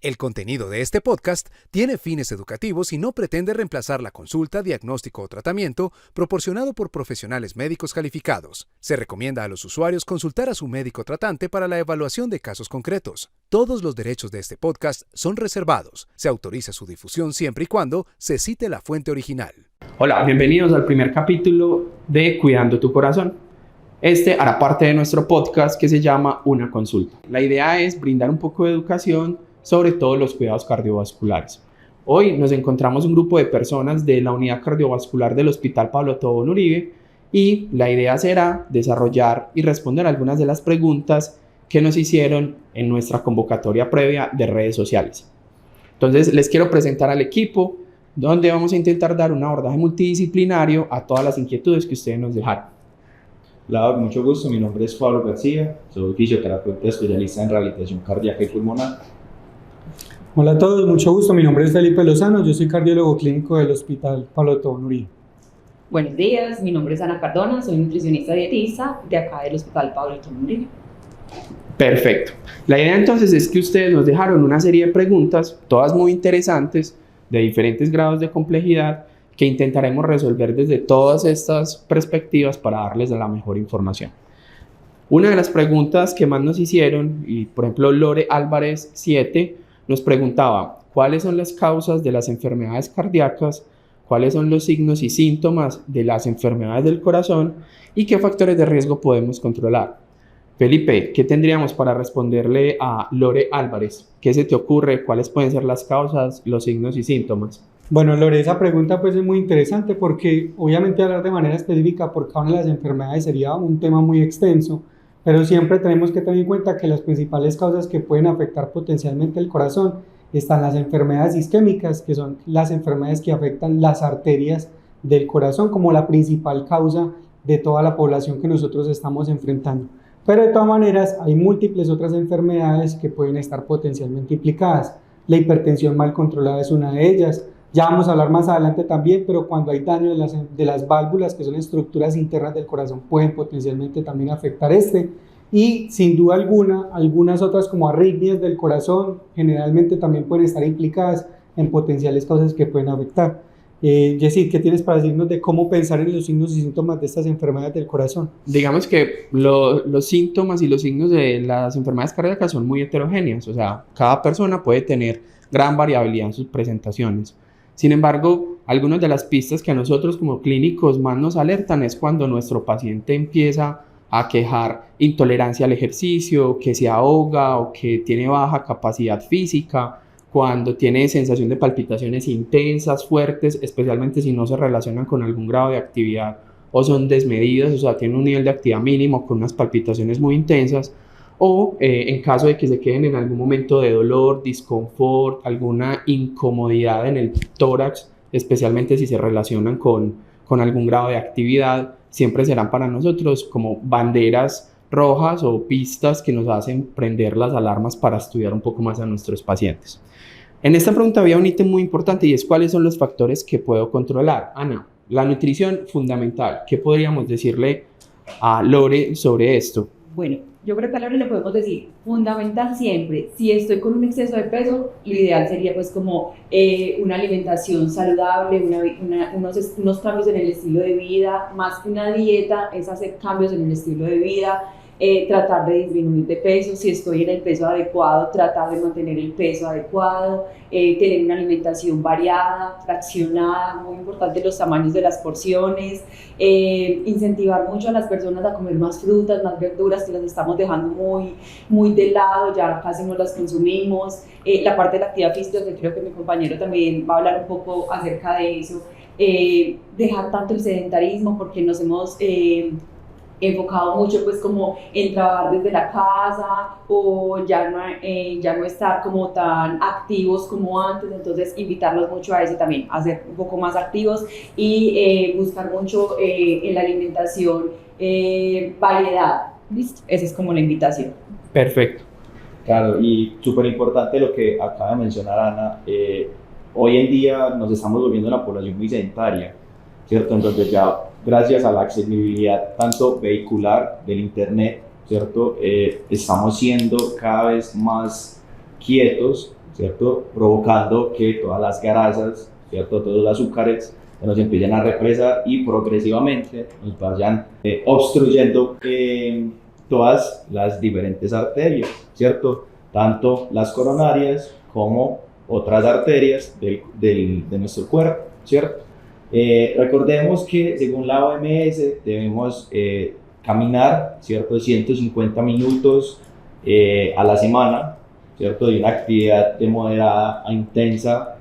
El contenido de este podcast tiene fines educativos y no pretende reemplazar la consulta, diagnóstico o tratamiento proporcionado por profesionales médicos calificados. Se recomienda a los usuarios consultar a su médico tratante para la evaluación de casos concretos. Todos los derechos de este podcast son reservados. Se autoriza su difusión siempre y cuando se cite la fuente original. Hola, bienvenidos al primer capítulo de Cuidando tu Corazón. Este hará parte de nuestro podcast que se llama Una Consulta. La idea es brindar un poco de educación sobre todos los cuidados cardiovasculares. Hoy nos encontramos un grupo de personas de la unidad cardiovascular del Hospital Pablo Tobón Uribe y la idea será desarrollar y responder algunas de las preguntas que nos hicieron en nuestra convocatoria previa de redes sociales. Entonces les quiero presentar al equipo donde vamos a intentar dar un abordaje multidisciplinario a todas las inquietudes que ustedes nos dejaron. Hola, mucho gusto. Mi nombre es Pablo García, soy fisioterapeuta especialista en rehabilitación cardíaca y pulmonar. Hola a todos, mucho gusto. Mi nombre es Felipe Lozano, yo soy cardiólogo clínico del Hospital Pablo Tobón Uribe. Buenos días, mi nombre es Ana Cardona, soy nutricionista dietista de acá del Hospital Pablo Tobón Uribe. Perfecto. La idea entonces es que ustedes nos dejaron una serie de preguntas, todas muy interesantes, de diferentes grados de complejidad, que intentaremos resolver desde todas estas perspectivas para darles la mejor información. Una de las preguntas que más nos hicieron, y por ejemplo Lore Álvarez 7, nos preguntaba cuáles son las causas de las enfermedades cardíacas, cuáles son los signos y síntomas de las enfermedades del corazón y qué factores de riesgo podemos controlar. Felipe, ¿qué tendríamos para responderle a Lore Álvarez? ¿Qué se te ocurre? ¿Cuáles pueden ser las causas, los signos y síntomas? Bueno, Lore, esa pregunta pues es muy interesante porque obviamente hablar de manera específica por cada una de las enfermedades sería un tema muy extenso, pero siempre tenemos que tener en cuenta que las principales causas que pueden afectar potencialmente el corazón están las enfermedades isquémicas, que son las enfermedades que afectan las arterias del corazón como la principal causa de toda la población que nosotros estamos enfrentando. Pero de todas maneras hay múltiples otras enfermedades que pueden estar potencialmente implicadas. La hipertensión mal controlada es una de ellas. Ya vamos a hablar más adelante también, pero cuando hay daño de las válvulas, que son estructuras internas del corazón, pueden potencialmente también afectar y sin duda alguna, algunas otras como arritmias del corazón, generalmente también pueden estar implicadas en potenciales causas que pueden afectar. Jessy, ¿qué tienes para decirnos de cómo pensar en los signos y síntomas de estas enfermedades del corazón? Digamos que los síntomas y los signos de las enfermedades cardíacas son muy heterogéneas, o sea, cada persona puede tener gran variabilidad en sus presentaciones. Sin embargo, algunas de las pistas que a nosotros como clínicos más nos alertan es cuando nuestro paciente empieza a quejar intolerancia al ejercicio, que se ahoga o que tiene baja capacidad física, cuando tiene sensación de palpitaciones intensas, fuertes, especialmente si no se relacionan con algún grado de actividad o son desmedidas, o sea, tienen un nivel de actividad mínimo con unas palpitaciones muy intensas, o en caso de que se queden en algún momento de dolor, disconfort, alguna incomodidad en el tórax, especialmente si se relacionan con algún grado de actividad, siempre serán para nosotros como banderas rojas o pistas que nos hacen prender las alarmas para estudiar un poco más a nuestros pacientes. En esta pregunta había un ítem muy importante y es cuáles son los factores que puedo controlar. Ana, la nutrición fundamental. ¿Qué podríamos decirle a Lore sobre esto? Bueno, yo creo que a Lore le podemos decir, fundamental siempre, si estoy con un exceso de peso, lo ideal sería pues como una alimentación saludable, unos cambios en el estilo de vida, más que una dieta, es hacer cambios en el estilo de vida, tratar de disminuir de peso, si estoy en el peso adecuado, tratar de mantener el peso adecuado, tener una alimentación variada, fraccionada, muy importante los tamaños de las porciones, incentivar mucho a las personas a comer más frutas, más verduras, que las estamos dejando muy de lado, ya casi no las consumimos, la parte de la actividad física, que creo que mi compañero también va a hablar un poco acerca de eso, dejar tanto el sedentarismo porque nos hemos enfocado mucho pues como en trabajar desde la casa o ya no estar como tan activos como antes, entonces invitarlos mucho a eso también, a ser un poco más activos y buscar mucho en la alimentación variedad. ¿Listo? Esa es como la invitación. Perfecto. Claro, y súper importante lo que acaba de mencionar Ana, hoy en día nos estamos volviendo una población muy sedentaria, ¿cierto? Entonces ya gracias a la accesibilidad tanto vehicular del internet, ¿cierto? Estamos siendo cada vez más quietos, ¿cierto? Provocando que todas las grasas, ¿cierto? Todos los azúcares se nos empiecen a represar y progresivamente nos vayan obstruyendo todas las diferentes arterias, ¿cierto? Tanto las coronarias como otras arterias de nuestro cuerpo, ¿cierto? Recordemos que según la OMS debemos caminar, ¿cierto? 150 minutos a la semana, ¿cierto? De una actividad de moderada a intensa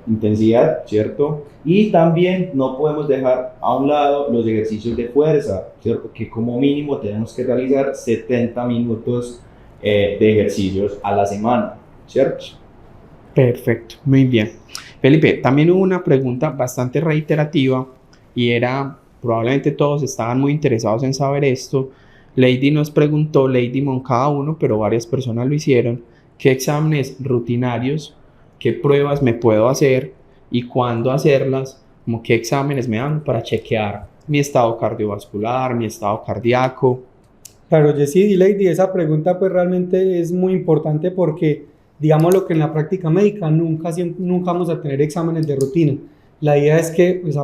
intensidad, ¿cierto? Y también no podemos dejar a un lado los ejercicios de fuerza, ¿cierto? Que como mínimo tenemos que realizar 70 minutos de ejercicios a la semana, ¿cierto? Perfecto, muy bien. Felipe, también hubo una pregunta bastante reiterativa y era, probablemente todos estaban muy interesados en saber esto. Lady nos preguntó, Lady Moncada uno, pero varias personas lo hicieron, ¿qué exámenes rutinarios, qué pruebas me puedo hacer y cuándo hacerlas? Como qué exámenes me dan para chequear mi estado cardiovascular, mi estado cardíaco. Claro, Jessy y Lady, esa pregunta pues realmente es muy importante porque digamos lo que en la práctica médica nunca vamos a tener exámenes de rutina. La idea es que, pues,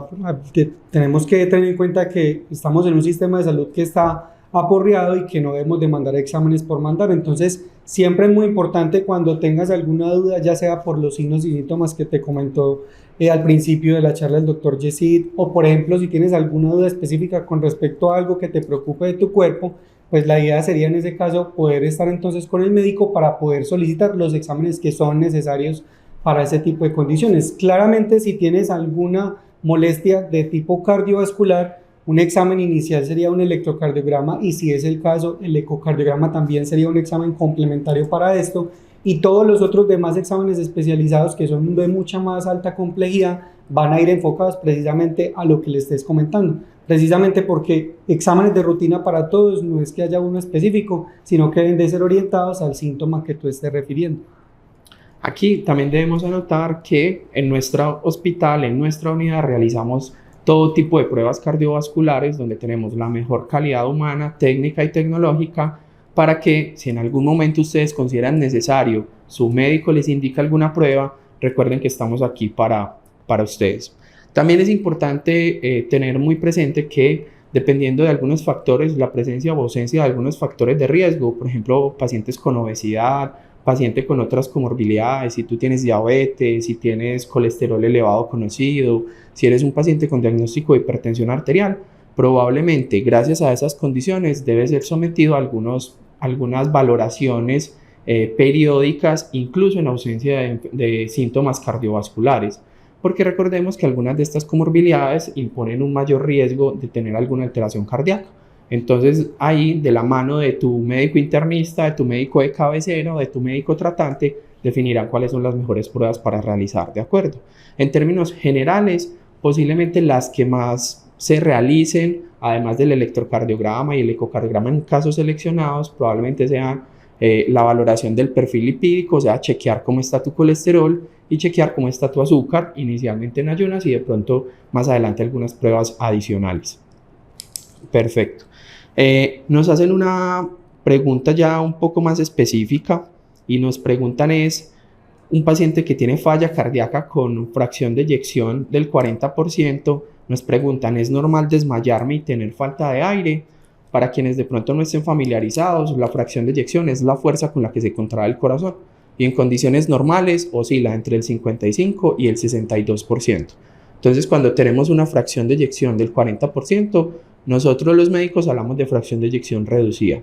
que tenemos que tener en cuenta que estamos en un sistema de salud que está aporreado y que no debemos de mandar exámenes por mandar. Entonces, siempre es muy importante cuando tengas alguna duda, ya sea por los signos y síntomas que te comentó al principio de la charla el doctor Yesid, o por ejemplo, si tienes alguna duda específica con respecto a algo que te preocupe de tu cuerpo, pues la idea sería en ese caso poder estar entonces con el médico para poder solicitar los exámenes que son necesarios para ese tipo de condiciones. Claramente, si tienes alguna molestia de tipo cardiovascular, un examen inicial sería un electrocardiograma y si es el caso, el ecocardiograma también sería un examen complementario para esto, y todos los otros demás exámenes especializados que son de mucha más alta complejidad van a ir enfocados precisamente a lo que le estés comentando, precisamente porque exámenes de rutina para todos no es que haya uno específico, sino que deben de ser orientados al síntoma que tú estés refiriendo. Aquí también debemos anotar que en nuestro hospital, en nuestra unidad, realizamos todo tipo de pruebas cardiovasculares donde tenemos la mejor calidad humana, técnica y tecnológica para que si en algún momento ustedes consideran necesario, su médico les indica alguna prueba, recuerden que estamos aquí para ustedes. También es importante tener muy presente que dependiendo de algunos factores, la presencia o ausencia de algunos factores de riesgo, por ejemplo, pacientes con obesidad, paciente con otras comorbilidades, si tú tienes diabetes, si tienes colesterol elevado conocido, si eres un paciente con diagnóstico de hipertensión arterial, probablemente gracias a esas condiciones debes ser sometido a algunas valoraciones periódicas, incluso en ausencia de síntomas cardiovasculares, porque recordemos que algunas de estas comorbilidades imponen un mayor riesgo de tener alguna alteración cardíaca. Entonces ahí de la mano de tu médico internista, de tu médico de cabecera o de tu médico tratante definirán cuáles son las mejores pruebas para realizar, ¿de acuerdo? En términos generales, posiblemente las que más se realicen, además del electrocardiograma y el ecocardiograma en casos seleccionados, probablemente sean la valoración del perfil lipídico, o sea, chequear cómo está tu colesterol y chequear cómo está tu azúcar, inicialmente en ayunas y de pronto más adelante algunas pruebas adicionales. Perfecto. Nos hacen una pregunta ya un poco más específica y nos preguntan es un paciente que tiene falla cardíaca con fracción de eyección del 40%, nos preguntan, ¿es normal desmayarme y tener falta de aire? Para quienes de pronto no estén familiarizados, la fracción de eyección es la fuerza con la que se contrae el corazón y en condiciones normales oscila entre el 55 y el 62%. Entonces, cuando tenemos una fracción de eyección del 40%, nosotros los médicos hablamos de fracción de eyección reducida.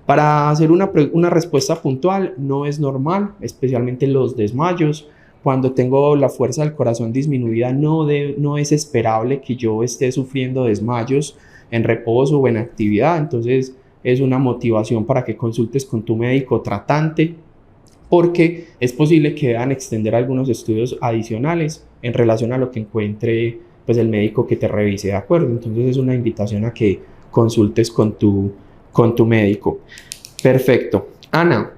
Para hacer una respuesta puntual, no es normal, especialmente los desmayos. Cuando tengo la fuerza del corazón disminuida, no es esperable que yo esté sufriendo desmayos en reposo o en actividad. Entonces, es una motivación para que consultes con tu médico tratante, porque es posible que deban extender algunos estudios adicionales en relación a lo que encuentre pues, el médico que te revise, ¿de acuerdo? Entonces es una invitación a que consultes con tu médico. Perfecto. Ana,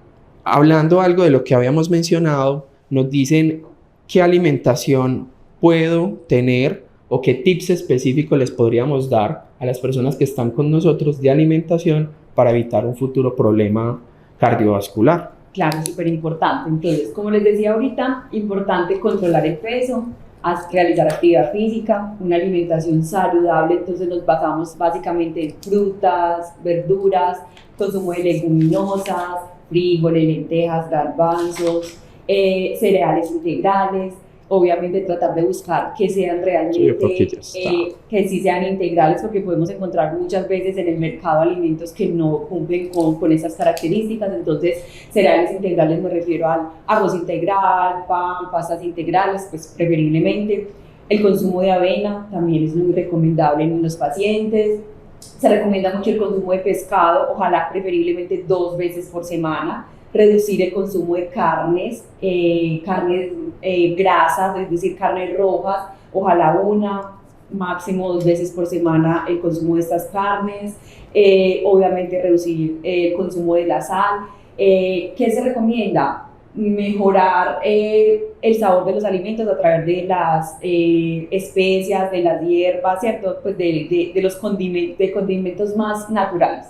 hablando algo de lo que habíamos mencionado, nos dicen qué alimentación puedo tener o qué tips específicos les podríamos dar a las personas que están con nosotros de alimentación para evitar un futuro problema cardiovascular. Claro, súper importante. Entonces, como les decía ahorita, importante controlar el peso, realizar actividad física, una alimentación saludable. Entonces nos basamos básicamente en frutas, verduras, consumo de leguminosas, frijoles, lentejas, garbanzos, cereales integrales. Obviamente tratar de buscar que sean realmente, que sí sean integrales, porque podemos encontrar muchas veces en el mercado alimentos que no cumplen con esas características. Entonces, cereales integrales me refiero al arroz integral, pan, pastas integrales, pues preferiblemente. El consumo de avena también es muy recomendable en los pacientes. Se recomienda mucho el consumo de pescado, ojalá preferiblemente 2 veces por semana. Reducir el consumo de carnes grasas, es decir, carnes rojas, ojalá 1, máximo 2 veces por semana el consumo de estas carnes. Obviamente reducir el consumo de la sal. ¿Qué se recomienda? Mejorar el sabor de los alimentos a través de las especias, de las hierbas, ¿cierto? Pues de los condimentos más naturales.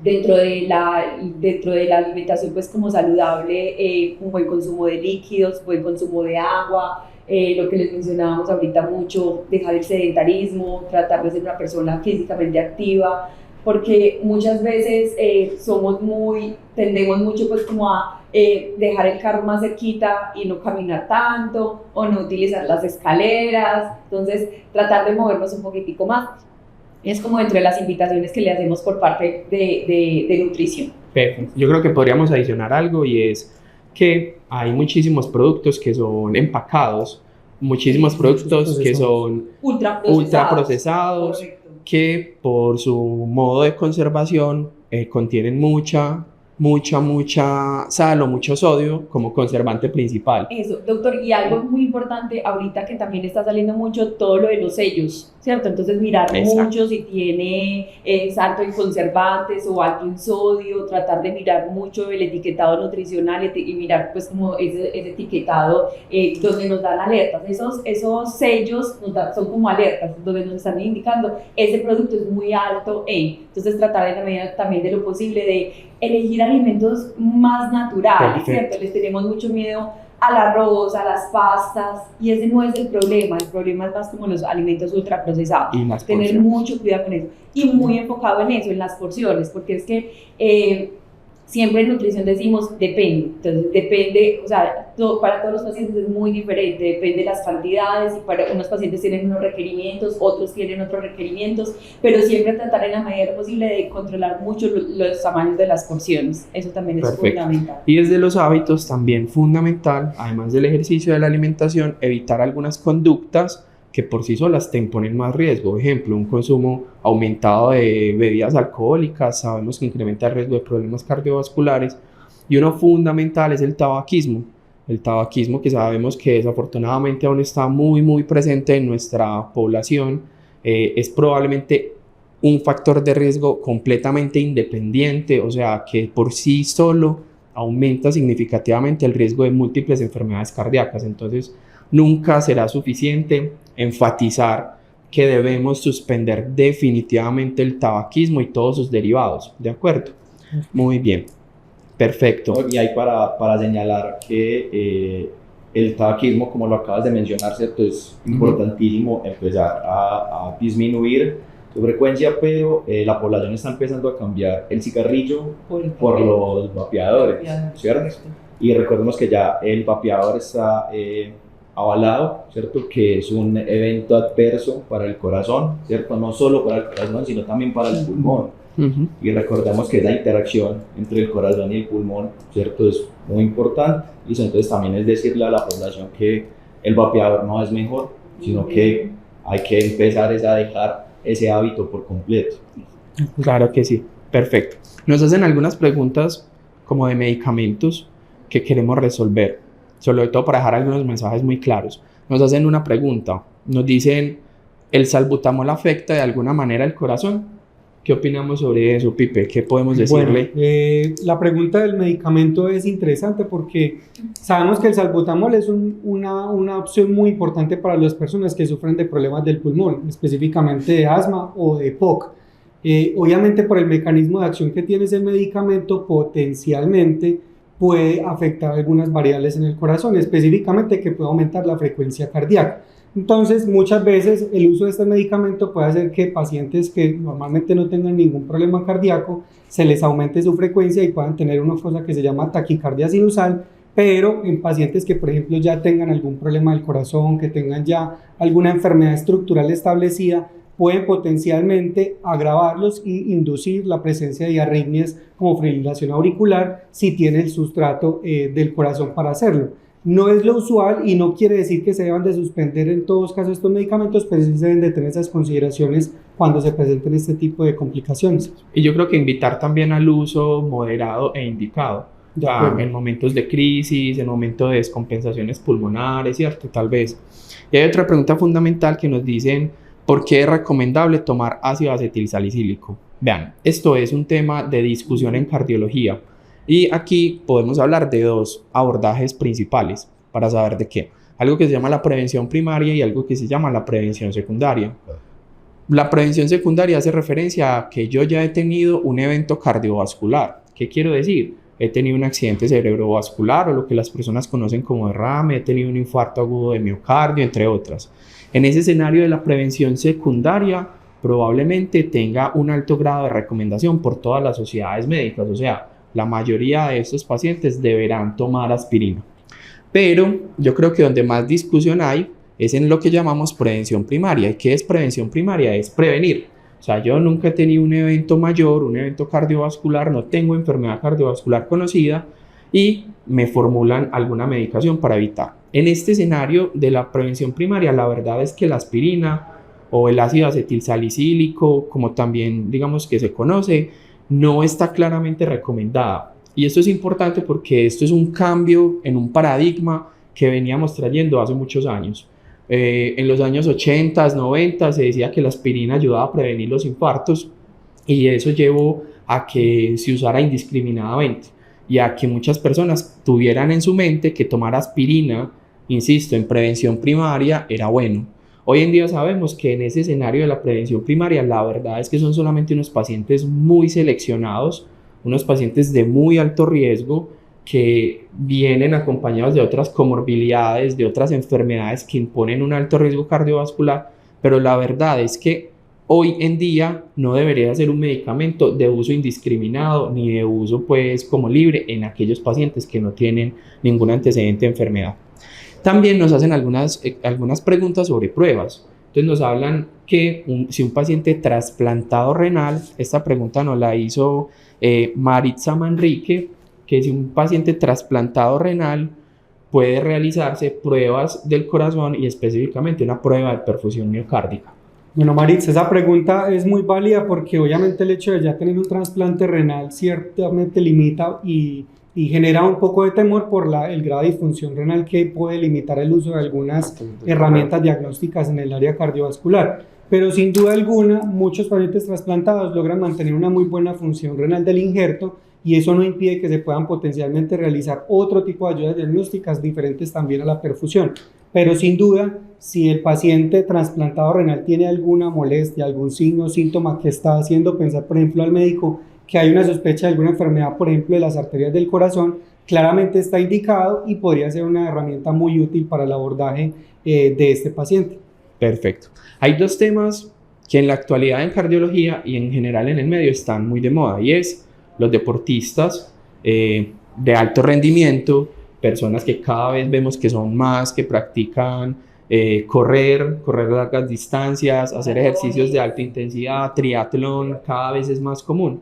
Dentro de la alimentación, pues como saludable, un buen consumo de líquidos, buen consumo de agua, lo que les mencionábamos ahorita mucho, dejar el sedentarismo, tratar de ser una persona físicamente activa, porque muchas veces tendemos mucho pues como a dejar el carro más cerquita y no caminar tanto, o no utilizar las escaleras. Entonces tratar de movernos un poquitico más. Es como dentro de las invitaciones que le hacemos por parte de nutrición. Perfecto. Yo creo que podríamos adicionar algo, y es que hay muchísimos productos que son empacados, muchísimos productos que son ultraprocesados, que por su modo de conservación contienen mucha sal o mucho sodio como conservante principal. Eso, doctor, y algo muy importante ahorita que también está saliendo mucho, todo lo de los sellos, ¿cierto? Entonces mirar mucho si tiene alto en conservantes o alto en sodio, tratar de mirar mucho el etiquetado nutricional y mirar pues como ese etiquetado donde nos dan alertas. Esos sellos son como alertas donde nos están indicando ese producto es muy alto en. Entonces tratar de la medida también de lo posible de elegir alimentos más naturales, ¿cierto? Les tenemos mucho miedo al arroz, a las pastas, y ese no es el problema es más como los alimentos ultraprocesados. Tener mucho cuidado con eso, y muy enfocado en eso, en las porciones, porque es que siempre en nutrición decimos depende. Entonces depende, o sea, para todos los pacientes es muy diferente, depende de las cantidades, y para unos pacientes tienen unos requerimientos, otros tienen otros requerimientos, pero siempre tratar en la medida posible de controlar mucho los tamaños de las porciones. Eso también es fundamental. Y desde los hábitos también fundamental, además del ejercicio de la alimentación, evitar algunas conductas que por sí solas te imponen más riesgo. Por ejemplo, un consumo aumentado de bebidas alcohólicas, sabemos que incrementa el riesgo de problemas cardiovasculares, y uno fundamental es el tabaquismo. El tabaquismo, que sabemos que desafortunadamente aún está muy presente en nuestra población, es probablemente un factor de riesgo completamente independiente, o sea, que por sí solo aumenta significativamente el riesgo de múltiples enfermedades cardíacas. Entonces, nunca será suficiente enfatizar que debemos suspender definitivamente el tabaquismo y todos sus derivados, ¿de acuerdo? Muy bien, perfecto. Y hay para señalar que el tabaquismo, como lo acabas de mencionar, ¿cierto? Es importantísimo empezar a disminuir su frecuencia, pero la población está empezando a cambiar el cigarrillo por los vapeadores, ¿cierto? Y recordemos que ya el vapeador está avalado, ¿cierto? Que es un evento adverso para el corazón, ¿cierto? No solo para el corazón, sino también para el pulmón. Y recordemos que esa interacción entre el corazón y el pulmón, ¿cierto? Es muy importante. Y entonces también es decirle a la población que el vapeador no es mejor, sino que hay que empezar a dejar ese hábito por completo. Claro que sí, perfecto. Nos hacen algunas preguntas como de medicamentos que queremos resolver, sobre todo para dejar algunos mensajes muy claros. Nos hacen una pregunta, nos dicen, ¿el salbutamol afecta de alguna manera el corazón? ¿Qué opinamos sobre eso, Pipe? ¿Qué podemos decirle? Bueno, la pregunta del medicamento es interesante porque sabemos que el salbutamol es una opción muy importante para las personas que sufren de problemas del pulmón, específicamente de asma o de POC. Obviamente por el mecanismo de acción que tiene ese medicamento, potencialmente puede afectar algunas variables en el corazón, específicamente que puede aumentar la frecuencia cardíaca. Entonces, muchas veces el uso de este medicamento puede hacer que pacientes que normalmente no tengan ningún problema cardíaco, se les aumente su frecuencia y puedan tener una cosa que se llama taquicardia sinusal, pero en pacientes que, por ejemplo, ya tengan algún problema del corazón, que tengan ya alguna enfermedad estructural establecida, pueden potencialmente agravarlos y inducir la presencia de arritmias como fibrilación auricular si tiene el sustrato del corazón para hacerlo. No es lo usual y no quiere decir que se deban de suspender en todos casos estos medicamentos, pero sí se deben de tener esas consideraciones cuando se presenten este tipo de complicaciones. Y yo creo que invitar también al uso moderado e indicado, en momentos de crisis, en momentos de descompensaciones pulmonares, ¿cierto? Tal vez. Y hay otra pregunta fundamental que nos dicen, ¿por qué es recomendable tomar ácido acetilsalicílico? Vean, esto es un tema de discusión en cardiología. Y aquí podemos hablar de dos abordajes principales para saber de qué. Algo que se llama la prevención primaria y algo que se llama la prevención secundaria. La prevención secundaria hace referencia a que yo ya he tenido un evento cardiovascular. ¿Qué quiero decir? He tenido un accidente cerebrovascular o lo que las personas conocen como derrame, he tenido un infarto agudo de miocardio, entre otras. En ese escenario de la prevención secundaria, probablemente tenga un alto grado de recomendación por todas las sociedades médicas, o sea, la mayoría de estos pacientes deberán tomar aspirina. Pero yo creo que donde más discusión hay es en lo que llamamos prevención primaria. ¿Y qué es prevención primaria? Es prevenir. O sea, yo nunca he tenido un evento mayor, un evento cardiovascular, no tengo enfermedad cardiovascular conocida y me formulan alguna medicación para evitar. En este escenario de la prevención primaria, la verdad es que la aspirina o el ácido acetilsalicílico, como también digamos que se conoce, no está claramente recomendada. Y esto es importante porque esto es un cambio en un paradigma que veníamos trayendo hace muchos años. En los años 80, 90 se decía que la aspirina ayudaba a prevenir los infartos y eso llevó a que se usara indiscriminadamente y a que muchas personas tuvieran en su mente que tomar aspirina, insisto, en prevención primaria era bueno. Hoy en día sabemos que en ese escenario de la prevención primaria la verdad es que son solamente unos pacientes muy seleccionados, unos pacientes de muy alto riesgo que vienen acompañados de otras comorbilidades, de otras enfermedades que imponen un alto riesgo cardiovascular, pero la verdad es que hoy en día no debería ser un medicamento de uso indiscriminado ni de uso pues como libre en aquellos pacientes que no tienen ningún antecedente de enfermedad. También nos hacen algunas preguntas sobre pruebas. Entonces nos hablan que si un paciente trasplantado renal, esta pregunta nos la hizo Maritza Manrique, que si un paciente trasplantado renal puede realizarse pruebas del corazón y específicamente una prueba de perfusión miocárdica. Bueno, Maritza, esa pregunta es muy válida porque obviamente el hecho de ya tener un trasplante renal ciertamente limita y genera un poco de temor por el grado de disfunción renal que puede limitar el uso de algunas herramientas diagnósticas en el área cardiovascular. Pero sin duda alguna, muchos pacientes trasplantados logran mantener una muy buena función renal del injerto y eso no impide que se puedan potencialmente realizar otro tipo de ayudas diagnósticas diferentes también a la perfusión. Pero sin duda, si el paciente trasplantado renal tiene alguna molestia, algún signo o síntoma que está haciendo pensar, por ejemplo, al médico que hay una sospecha de alguna enfermedad, por ejemplo, de las arterias del corazón, claramente está indicado y podría ser una herramienta muy útil para el abordaje de este paciente. Perfecto. Hay dos temas que en la actualidad en cardiología y en general en el medio están muy de moda y es los deportistas de alto rendimiento, personas que cada vez vemos que son más, que practican correr largas distancias, hacer ejercicios de alta intensidad, triatlón, cada vez es más común.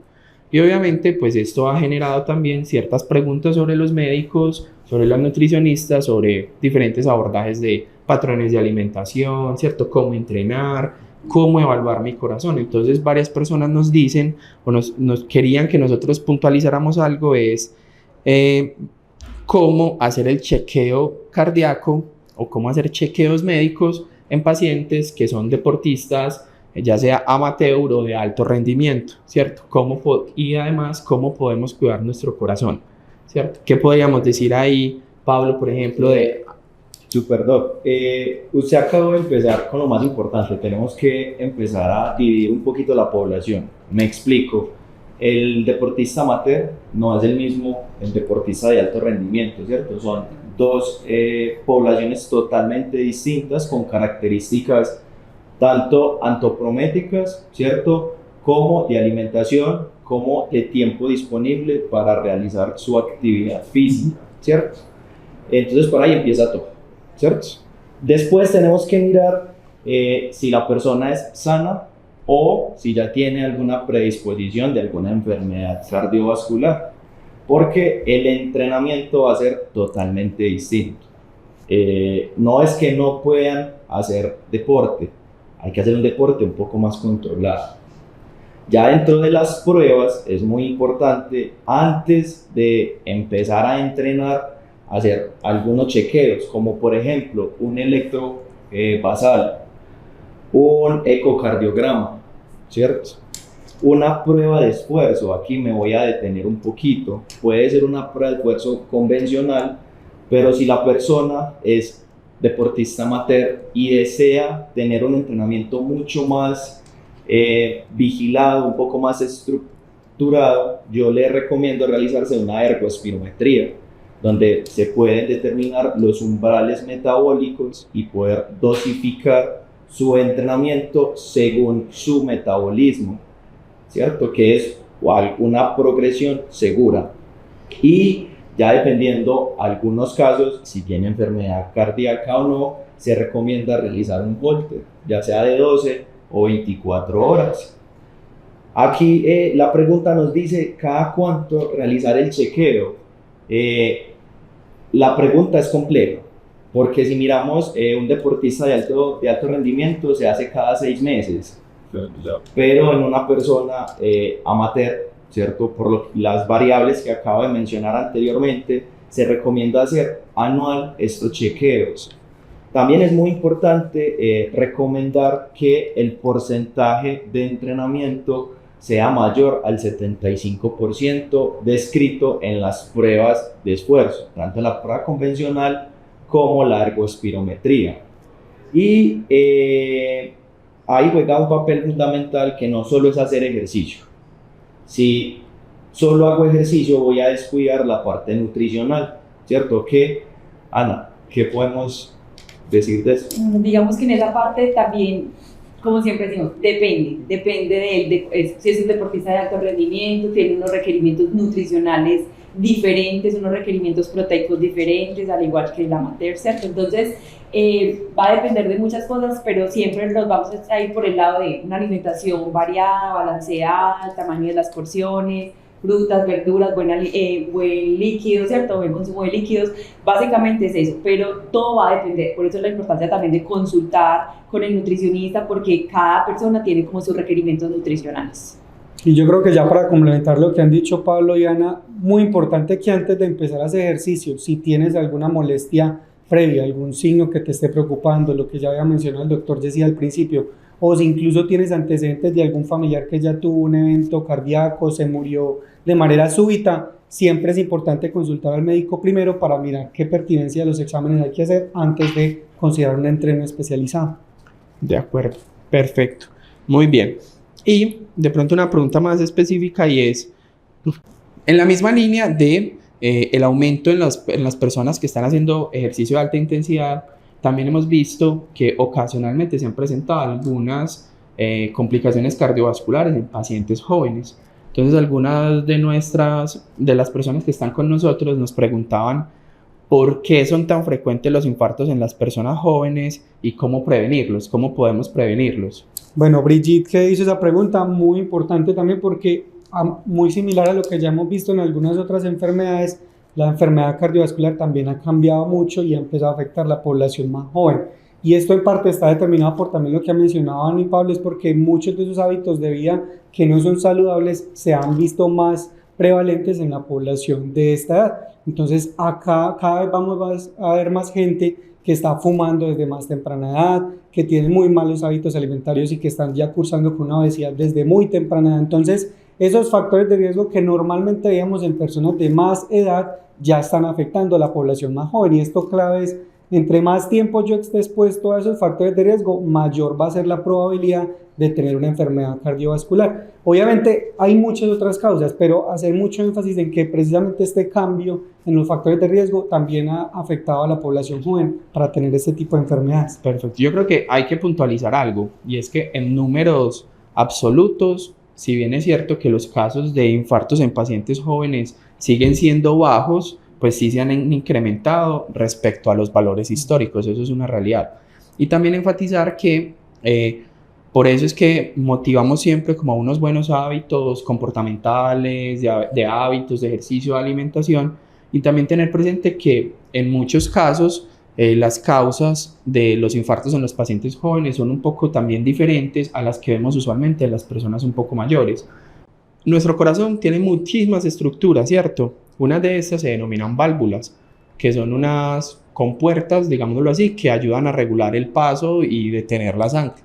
Y obviamente pues esto ha generado también ciertas preguntas sobre los médicos, sobre los nutricionistas, sobre diferentes abordajes de patrones de alimentación, ¿cierto? Cómo entrenar, cómo evaluar mi corazón. Entonces varias personas nos dicen o nos querían que nosotros puntualizáramos algo, es cómo hacer el chequeo cardíaco o cómo hacer chequeos médicos en pacientes que son deportistas, ya sea amateur o de alto rendimiento, ¿cierto? Y además, cómo podemos cuidar nuestro corazón, ¿cierto? ¿Qué podríamos decir ahí, Pablo, por ejemplo, Super, Doc. Usted acabó de empezar con lo más importante. Tenemos que empezar a dividir un poquito la población. Me explico. El deportista amateur no es el mismo el deportista de alto rendimiento, ¿cierto? Son dos poblaciones totalmente distintas con características tanto antropométricas, ¿cierto? Como de alimentación, como de tiempo disponible para realizar su actividad física, ¿cierto? Entonces por ahí empieza todo, ¿cierto? Después tenemos que mirar si la persona es sana o si ya tiene alguna predisposición de alguna enfermedad cardiovascular, porque el entrenamiento va a ser totalmente distinto. No es que no puedan hacer deporte, hay que hacer un deporte un poco más controlado. Ya dentro de las pruebas es muy importante, antes de empezar a entrenar, hacer algunos chequeos, como por ejemplo un electrobasal, un ecocardiograma, ¿cierto? Una prueba de esfuerzo, aquí me voy a detener un poquito, puede ser una prueba de esfuerzo convencional, pero si la persona es deportista amateur y desea tener un entrenamiento mucho más vigilado, un poco más estructurado, yo le recomiendo realizarse una ergospirometría, donde se pueden determinar los umbrales metabólicos y poder dosificar su entrenamiento según su metabolismo, ¿cierto? Que es una progresión segura. Y ya dependiendo algunos casos, si tiene enfermedad cardíaca o no, se recomienda realizar un Holter, ya sea de 12 o 24 horas. Aquí la pregunta nos dice, ¿cada cuánto realizar el chequeo? La pregunta es compleja, porque si miramos un deportista de alto rendimiento se hace cada 6 meses, pero en una persona amateur, ¿cierto? Por las variables que acabo de mencionar anteriormente, se recomienda hacer anual estos chequeos. También es muy importante recomendar que el porcentaje de entrenamiento sea mayor al 75% descrito en las pruebas de esfuerzo, tanto en la prueba convencional como la ergospirometría. Y ahí juega un papel fundamental que no solo es hacer ejercicio. Si solo hago ejercicio voy a descuidar la parte nutricional, ¿cierto? Ana, ¿qué podemos decir de eso? Digamos que en esa parte también, como siempre decimos, depende de él, si es un deportista de alto rendimiento, tiene unos requerimientos nutricionales diferentes, unos requerimientos proteicos diferentes, al igual que el amateur, ¿cierto? Entonces, va a depender de muchas cosas, pero siempre nos vamos a ir por el lado de una alimentación variada, balanceada, el tamaño de las porciones, frutas, verduras, buen líquido, ¿cierto? Buen consumo de líquidos, básicamente es eso, pero todo va a depender, por eso es la importancia también de consultar con el nutricionista, porque cada persona tiene como sus requerimientos nutricionales. Y yo creo que ya para complementar lo que han dicho Pablo y Ana, muy importante que antes de empezar a hacer ejercicio, si tienes alguna molestia previa, algún signo que te esté preocupando, lo que ya había mencionado el doctor Jessy al principio, o si incluso tienes antecedentes de algún familiar que ya tuvo un evento cardíaco, se murió de manera súbita, siempre es importante consultar al médico primero para mirar qué pertinencia de los exámenes hay que hacer antes de considerar un entreno especializado. De acuerdo, perfecto, muy bien. Y de pronto una pregunta más específica y es, en la misma línea de el aumento en las personas que están haciendo ejercicio de alta intensidad, también hemos visto que ocasionalmente se han presentado algunas complicaciones cardiovasculares en pacientes jóvenes. Entonces, algunas de las personas que están con nosotros nos preguntaban por qué son tan frecuentes los infartos en las personas jóvenes y cómo prevenirlos, cómo podemos prevenirlos. Bueno, Brigitte, que hizo esa pregunta, muy importante también porque muy similar a lo que ya hemos visto en algunas otras enfermedades, la enfermedad cardiovascular también ha cambiado mucho y ha empezado a afectar la población más joven. Y esto en parte está determinado por también lo que ha mencionado Ana y Pablo, es porque muchos de esos hábitos de vida que no son saludables se han visto más prevalentes en la población de esta edad. Entonces acá cada vez vamos a ver más gente que está fumando desde más temprana edad, que tienen muy malos hábitos alimentarios y que están ya cursando con una obesidad desde muy temprana edad. Entonces, esos factores de riesgo que normalmente veíamos en personas de más edad ya están afectando a la población más joven, y esto clave es entre más tiempo yo esté expuesto a esos factores de riesgo, mayor va a ser la probabilidad de tener una enfermedad cardiovascular. Obviamente hay muchas otras causas, pero hacer mucho énfasis en que precisamente este cambio en los factores de riesgo también ha afectado a la población joven para tener este tipo de enfermedades. Perfecto. Yo creo que hay que puntualizar algo, y es que en números absolutos, si bien es cierto que los casos de infartos en pacientes jóvenes siguen siendo bajos, pues sí se han incrementado respecto a los valores históricos, eso es una realidad. Y también enfatizar que por eso es que motivamos siempre como a unos buenos hábitos comportamentales, de hábitos, de ejercicio, de alimentación, y también tener presente que en muchos casos las causas de los infartos en los pacientes jóvenes son un poco también diferentes a las que vemos usualmente en las personas un poco mayores. Nuestro corazón tiene muchísimas estructuras, ¿cierto? Una de estas se denominan válvulas, que son unas compuertas, digámoslo así, que ayudan a regular el paso y detener la sangre.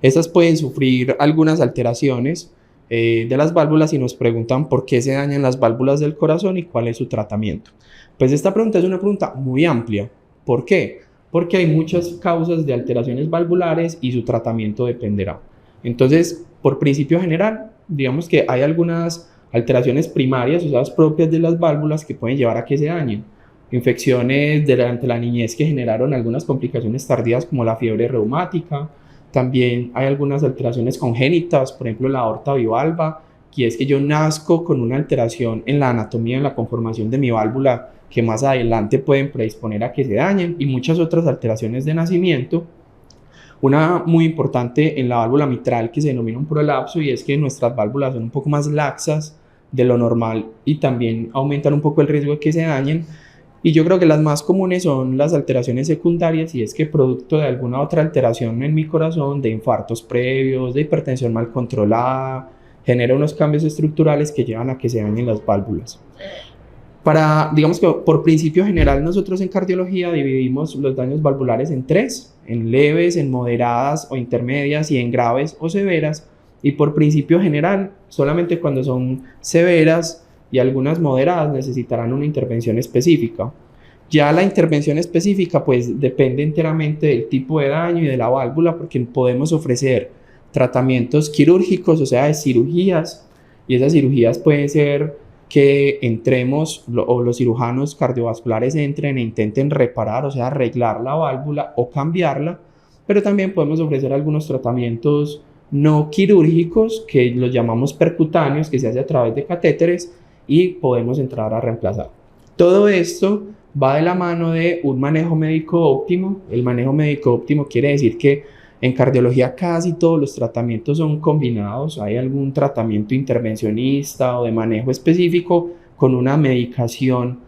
Estas pueden sufrir algunas alteraciones de las válvulas y nos preguntan por qué se dañan las válvulas del corazón y cuál es su tratamiento. Pues esta pregunta es una pregunta muy amplia. ¿Por qué? Porque hay muchas causas de alteraciones valvulares y su tratamiento dependerá. Entonces, por principio general, digamos que hay algunas alteraciones primarias, o sea, propias de las válvulas que pueden llevar a que se dañen. Infecciones durante la niñez que generaron algunas complicaciones tardías como la fiebre reumática. También hay algunas alteraciones congénitas, por ejemplo la aorta bivalva, que es que yo nazco con una alteración en la anatomía, en la conformación de mi válvula, que más adelante pueden predisponer a que se dañen, y muchas otras alteraciones de nacimiento. Una muy importante en la válvula mitral que se denomina un prolapso, y es que nuestras válvulas son un poco más laxas de lo normal y también aumentan un poco el riesgo de que se dañen. Y yo creo que las más comunes son las alteraciones secundarias, y es que producto de alguna otra alteración en mi corazón, de infartos previos, de hipertensión mal controlada, genera unos cambios estructurales que llevan a que se dañen las válvulas. Digamos que por principio general nosotros en cardiología dividimos los daños valvulares en tres, en leves, en moderadas o intermedias y en graves o severas, y por principio general solamente cuando son severas y algunas moderadas necesitarán una intervención específica. Ya la intervención específica pues depende enteramente del tipo de daño y de la válvula, porque podemos ofrecer tratamientos quirúrgicos, o sea, de cirugías, y esas cirugías pueden ser que entremos o los cirujanos cardiovasculares entren e intenten reparar, o sea, arreglar la válvula o cambiarla, pero también podemos ofrecer algunos tratamientos no quirúrgicos que los llamamos percutáneos, que se hace a través de catéteres, y podemos entrar a reemplazar. Todo esto va de la mano de un manejo médico óptimo. El manejo médico óptimo quiere decir que en cardiología casi todos los tratamientos son combinados. Hay algún tratamiento intervencionista o de manejo específico con una medicación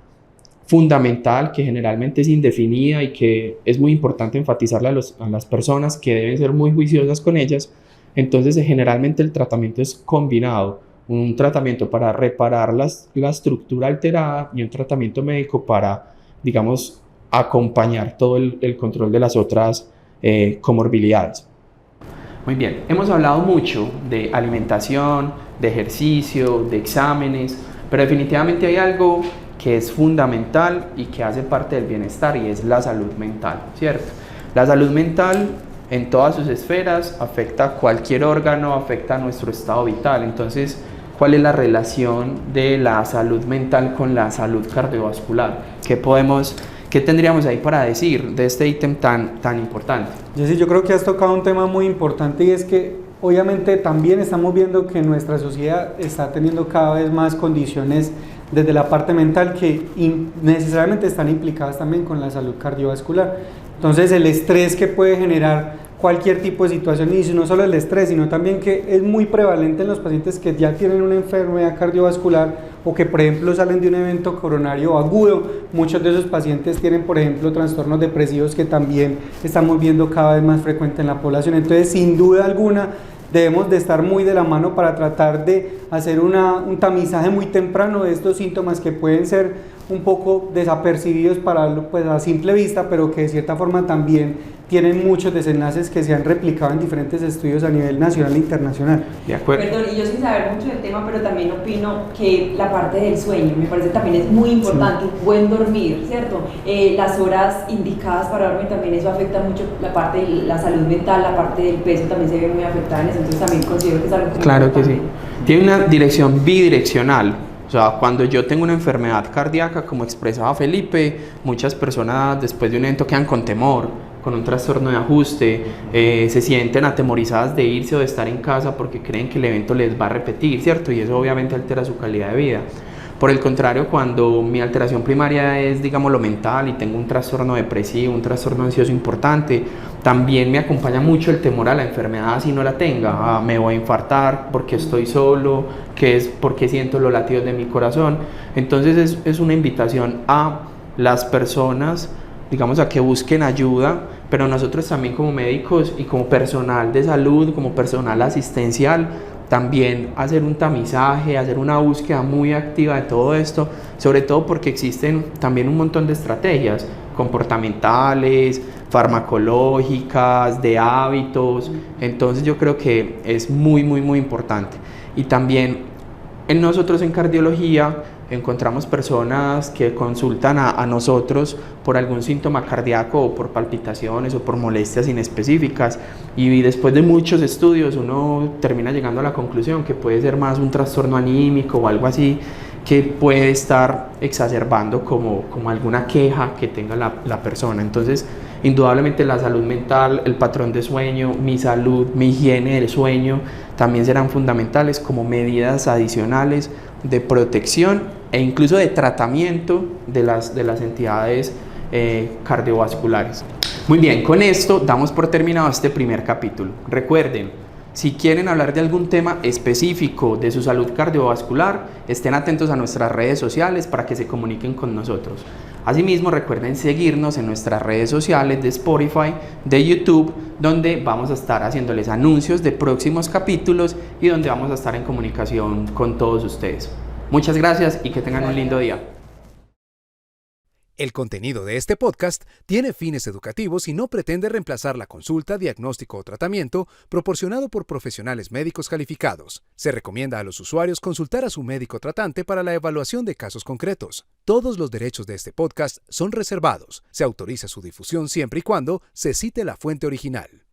fundamental que generalmente es indefinida y que es muy importante enfatizarle a las personas que deben ser muy juiciosas con ellas. Entonces generalmente el tratamiento es combinado. Un tratamiento para reparar la estructura alterada y un tratamiento médico para, digamos, acompañar todo el control de las otras comorbilidades. Muy bien, hemos hablado mucho de alimentación, de ejercicio, de exámenes, pero definitivamente hay algo que es fundamental y que hace parte del bienestar, y es la salud mental, ¿cierto? La salud mental en todas sus esferas afecta a cualquier órgano, afecta a nuestro estado vital. Entonces, ¿cuál es la relación de la salud mental con la salud cardiovascular? ¿Qué tendríamos ahí para decir de este ítem tan importante? Yo creo que has tocado un tema muy importante, y es que obviamente también estamos viendo que nuestra sociedad está teniendo cada vez más condiciones desde la parte mental que necesariamente están implicadas también con la salud cardiovascular. Entonces el estrés que puede generar cualquier tipo de situación, y no solo el estrés, sino también que es muy prevalente en los pacientes que ya tienen una enfermedad cardiovascular o que por ejemplo salen de un evento coronario agudo. Muchos de esos pacientes tienen por ejemplo trastornos depresivos que también estamos viendo cada vez más frecuente en la población. Entonces sin duda alguna debemos de estar muy de la mano para tratar de hacer un tamizaje muy temprano de estos síntomas que pueden ser un poco desapercibidos pues, a simple vista, pero que de cierta forma también tienen muchos desenlaces que se han replicado en diferentes estudios a nivel nacional e internacional. De acuerdo. Perdón, y yo sin saber mucho del tema, pero también opino que la parte del sueño me parece también es muy importante, un buen dormir, ¿cierto? Las horas indicadas para dormir también, eso afecta mucho la parte de la salud mental, la parte del peso también se ve muy afectada en eso, entonces también considero que es algo Claro que sí. importante. Tiene una dirección bidireccional. O sea, cuando yo tengo una enfermedad cardíaca, como expresaba Felipe, muchas personas después de un evento quedan con temor, con un trastorno de ajuste, se sienten atemorizadas de irse o de estar en casa porque creen que el evento les va a repetir, ¿cierto? Y eso obviamente altera su calidad de vida. Por el contrario, cuando mi alteración primaria es, digamos, lo mental y tengo un trastorno depresivo, un trastorno ansioso importante, también me acompaña mucho el temor a la enfermedad si no la tenga. Me voy a infartar porque estoy solo, porque siento los latidos de mi corazón. Entonces es una invitación a las personas, digamos, a que busquen ayuda, pero nosotros también como médicos y como personal de salud, como personal asistencial, también hacer un tamizaje, hacer una búsqueda muy activa de todo esto, sobre todo porque existen también un montón de estrategias comportamentales, farmacológicas, de hábitos. Entonces yo creo que es muy importante. Y también nosotros en cardiología encontramos personas que consultan a nosotros por algún síntoma cardíaco o por palpitaciones o por molestias inespecíficas, y después de muchos estudios uno termina llegando a la conclusión que puede ser más un trastorno anímico o algo así que puede estar exacerbando como alguna queja que tenga la persona. Entonces, indudablemente la salud mental, el patrón de sueño, mi salud, mi higiene del sueño también serán fundamentales como medidas adicionales de protección e incluso de tratamiento de las entidades cardiovasculares. Muy bien, con esto damos por terminado este primer capítulo. Recuerden, si quieren hablar de algún tema específico de su salud cardiovascular, estén atentos a nuestras redes sociales para que se comuniquen con nosotros. Asimismo, recuerden seguirnos en nuestras redes sociales de Spotify, de YouTube, donde vamos a estar haciéndoles anuncios de próximos capítulos y donde vamos a estar en comunicación con todos ustedes. Muchas gracias y que tengan un lindo día. El contenido de este podcast tiene fines educativos y no pretende reemplazar la consulta, diagnóstico o tratamiento proporcionado por profesionales médicos calificados. Se recomienda a los usuarios consultar a su médico tratante para la evaluación de casos concretos. Todos los derechos de este podcast son reservados. Se autoriza su difusión siempre y cuando se cite la fuente original.